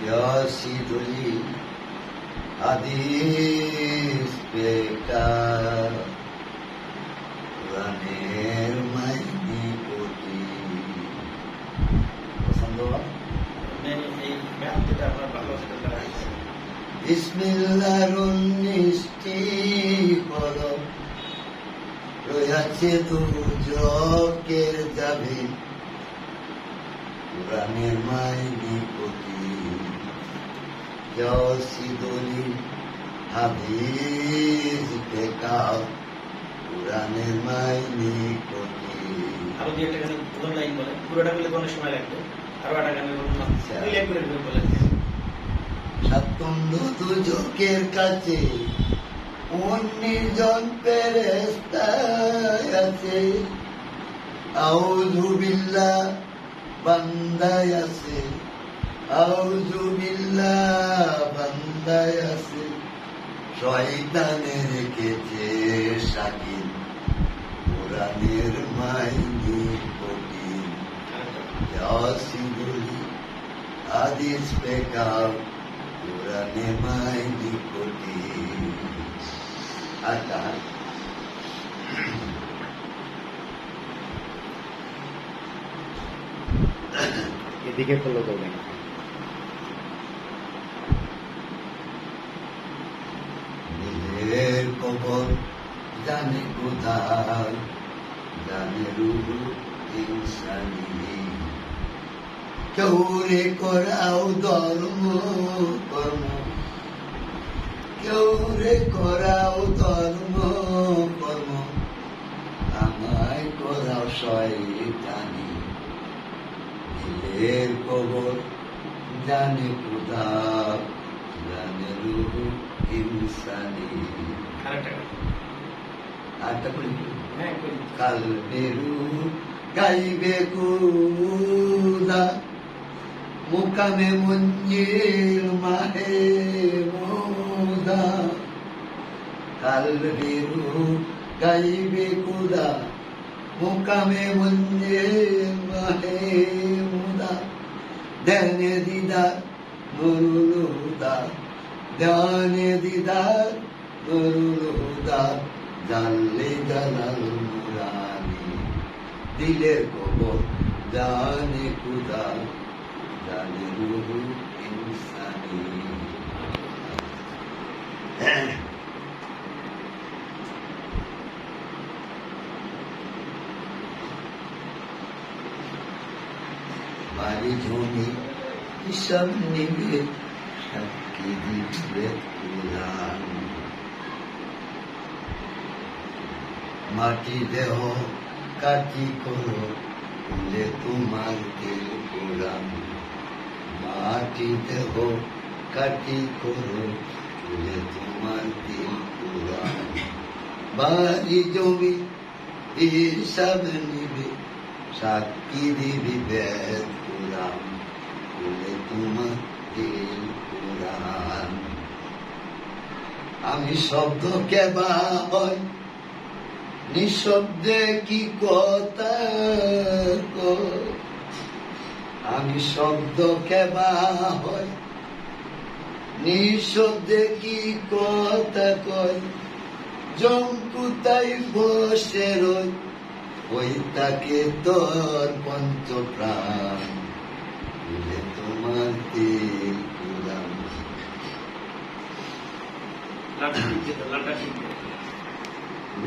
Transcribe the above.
Yasiduli Hadis Bekar Quranir Maini Koti পছন্দ বিসমিল্লাহর নিষ্টি বল রয়েছে দুজকের যাবে কোরআনের মাইনি কতি ইয়াসিদুল হাদিস বেকার কোরআনের মাইনি কতি। আরো দুই একটা গানের প্রথম লাইন বলে, পুরোটা বলে অনেক সময় লাগবে। আরো একটা গানের বললাম দুই লাইন করে বলে সাতন্দ দুজকের কাছে অন্যজন ফেরেশতা আছে, আউযু বিল্লাহ বান্দায় আছে, আউযু বিল্লাহ বান্দায় আছে, শয়তানে রেখেছে শাকিল কোরআনের মাইনি কঠিন। ইয়াসিদুল হাদিস বেকার কোরআনে মাইনি কঠিন। আচ্ছা, এদিকে ফলো করবেন। নিজের কবর জানে কোথায়, জানে রূহ ইনসানি। কেউ রে করাও ধর্ম কর্ম, কেউ রে করাও ধর্ম কর্ম, আমায় করাও শয়তানি। নিজের কবর জানে কোথায়, জানে রূহ ইনসানি। আরেকটা করি, কালবেরু গাইবে কুদা মুকামে মঞ্জিল মাহে মুদা। কালবেরু গাইবে কুদা মুকামে মঞ্জিল মাহে মুদা। ধ্যানে দিদার নুরুল হুদা, ধ্যানে দিদার নুরুল হুদা, জানলে জালাল নুরানি। দিলের কবর জানে খুদা, জানে রূহ ইনসানি। বাড়ি জমি হিসাব নিবে, সাক্ষী দিবে কোরআন। মাটি দেহ কাটি করো তুলে তোমার দিল কোরআন। মাটি দেহ কাটি করো তুলে তোমার দিল কোরআন। বাড়ি জমি হিসাব নিবে, সাক্ষী দিবি বেদ কোরআন, তুলে তোমার দিল কোরআন। আমি শব্দ কেবা হয় নিঃশব্দে কি কথা কয়, আমি শব্দ কেবা হয় নিঃশব্দে কি কথা কয়। জঙ্কুতাই বসে রই ওই তাকে তোর পঞ্চপ্রাণ, তুলে তোমার দিল কোরআন।